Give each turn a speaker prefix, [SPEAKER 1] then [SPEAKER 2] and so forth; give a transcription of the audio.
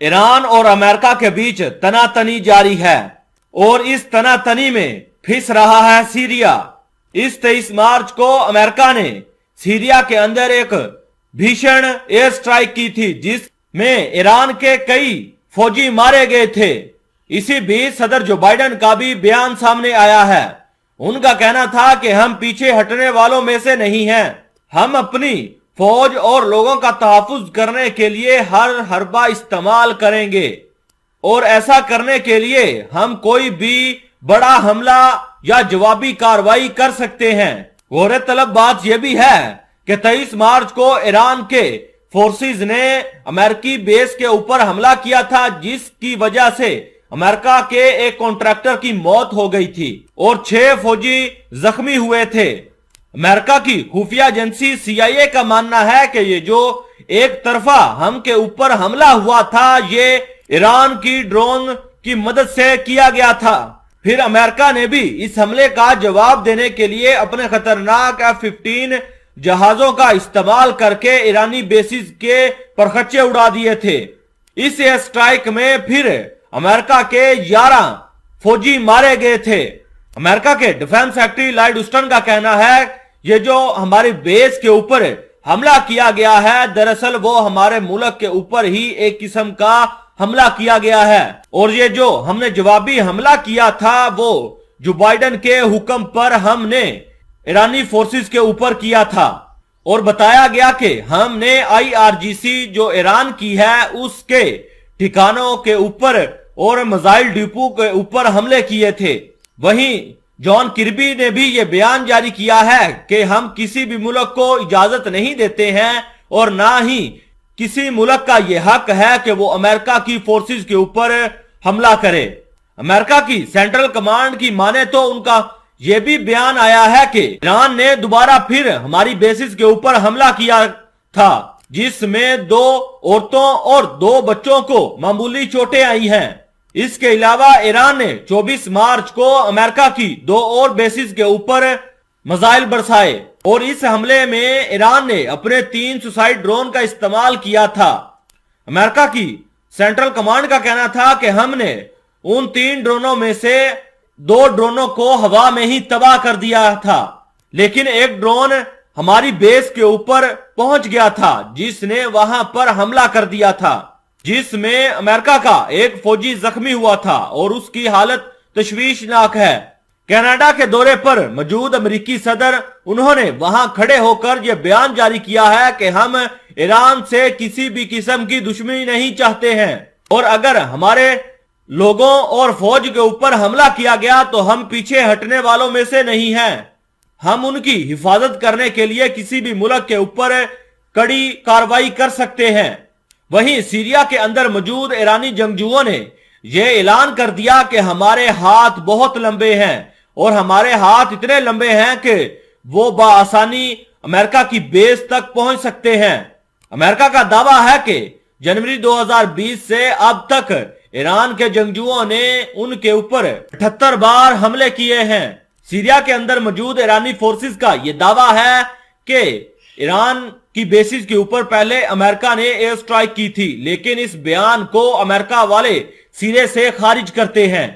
[SPEAKER 1] Iran और America के बीच तनातनी जारी है और इस तनातनी में फिस रहा है सीरिया। इस 23 मार्च को अमेरिका ने सीरिया के अंदर एक भीषण एयर स्ट्राइक की थी जिसमें ईरान के कई फौजी मारे गए थे। इसी बीच सदर जो बाइडेन का भी बयान सामने आया है। उनका कहना था कि हम पीछे हटने वालों में से नहीं हैं। हम अपनी फौज और लोगों का तहफ्फुज करने के लिए हर हरबा इस्तेमाल करेंगे और ऐसा करने के लिए हम कोई भी बड़ा हमला या जवाबी कार्रवाई कर सकते हैं। गौर तलब बात यह भी है कि 23 मार्च को ईरान के फोर्सेस ने अमेरिकी बेस के ऊपर हमला किया था जिसकी वजह से अमेरिका के एक कॉन्ट्रैक्टर की मौत हो गई थी और 6 फौजी जख्मी हुए थे। अमेरिका की खुफिया एजेंसी CIA का मानना है कि ये जो एक तरफा हम के ऊपर हमला हुआ था ये ईरान की ड्रोन की मदद से किया गया था। फिर अमेरिका ने भी इस हमले का जवाब देने के लिए अपने खतरनाक F-15 जहाजों का इस्तेमाल करके ईरानी बेसिस के परखच्चे उड़ा दिए थे। इस एयर स्ट्राइक में फिर अमेरिका के 11 फौजी मारे गए थे। अमेरिका के डिफेंस सेक्रेटरी लॉयड ऑस्टिन का कहना है ये जो हमारी बेस के ऊपर हमला किया गया है दरअसल वो हमारे मुल्क के ऊपर ही एक किस्म का हमला किया गया है और ये जो हमने जवाबी हमला किया था वो जो बाइडेन के हुक्म पर हमने ईरानी फोर्सेस के ऊपर किया था और बताया गया कि हमने IRGC जो ईरान की है उसके ठिकानों के ऊपर और मिसाइल डिपो के ऊपर हमले किए थे। वहीं जॉन किर्बी ने भी ये बयान जारी किया है कि हम किसी भी मुल्क को इजाजत नहीं देते हैं और ना ही किसी मुल्क का ये हक है कि वो अमेरिका की फोर्सेस के ऊपर हमला करे। अमेरिका की सेंट्रल कमांड की माने तो उनका ये भी बयान आया है कि ईरान ने दोबारा फिर हमारी बेसिस के ऊपर हमला किया था जिसमें 2 औरतों और 2 बच्चों को मामूली चोटें आई हैं। इसके अलावा ईरान ने 24 मार्च को अमेरिका की 2 और बेसिस के ऊपर मिसाइल बरसाए और इस हमले में ईरान ने अपने 3 सुसाइड ड्रोन का इस्तेमाल किया था। अमेरिका की सेंट्रल कमांड का कहना था कि हमने उन 3 ड्रोनों में से 2 ड्रोनों को हवा में ही तबाह कर दिया था लेकिन एक ड्रोन हमारी बेस के ऊपर पहुंच गया था जिसने वहां पर हमला कर दिया था जिसमें अमेरिका का एक फौजी जख्मी हुआ था और उसकी हालत तशवीशनाक है। कनाडा के दौरे पर मौजूद अमेरिकी सदर उन्होंने वहां खड़े होकर यह बयान जारी किया है कि हम ईरान से किसी भी किस्म की दुश्मनी नहीं चाहते हैं और अगर हमारे लोगों और फौज के ऊपर हमला किया गया तो हम पीछे हटने वालों में से नहीं हैं। हम उनकी हिफाजत करने के लिए किसी भी मुल्क के ऊपर कड़ी कार्रवाई कर सकते हैं। वहीं सीरिया के अंदर मौजूद ईरानी जंगजुओं ने यह ऐलान कर दिया कि हमारे हाथ बहुत लंबे हैं और हमारे हाथ इतने लंबे हैं कि वो बआसानी अमेरिका की बेस तक पहुंच सकते हैं। अमेरिका का दावा है कि जनवरी 2020 से अब तक ईरान के जंगजुओं ने उनके ऊपर 78 बार हमले किए हैं। सीरिया के अंदर मौजूद ईरानी फोर्सेस का यह दावा है कि ईरान की बेसिस के ऊपर पहले अमेरिका ने एयर स्ट्राइक की थी लेकिन इस बयान को अमेरिका वाले सिरे से खारिज करते हैं।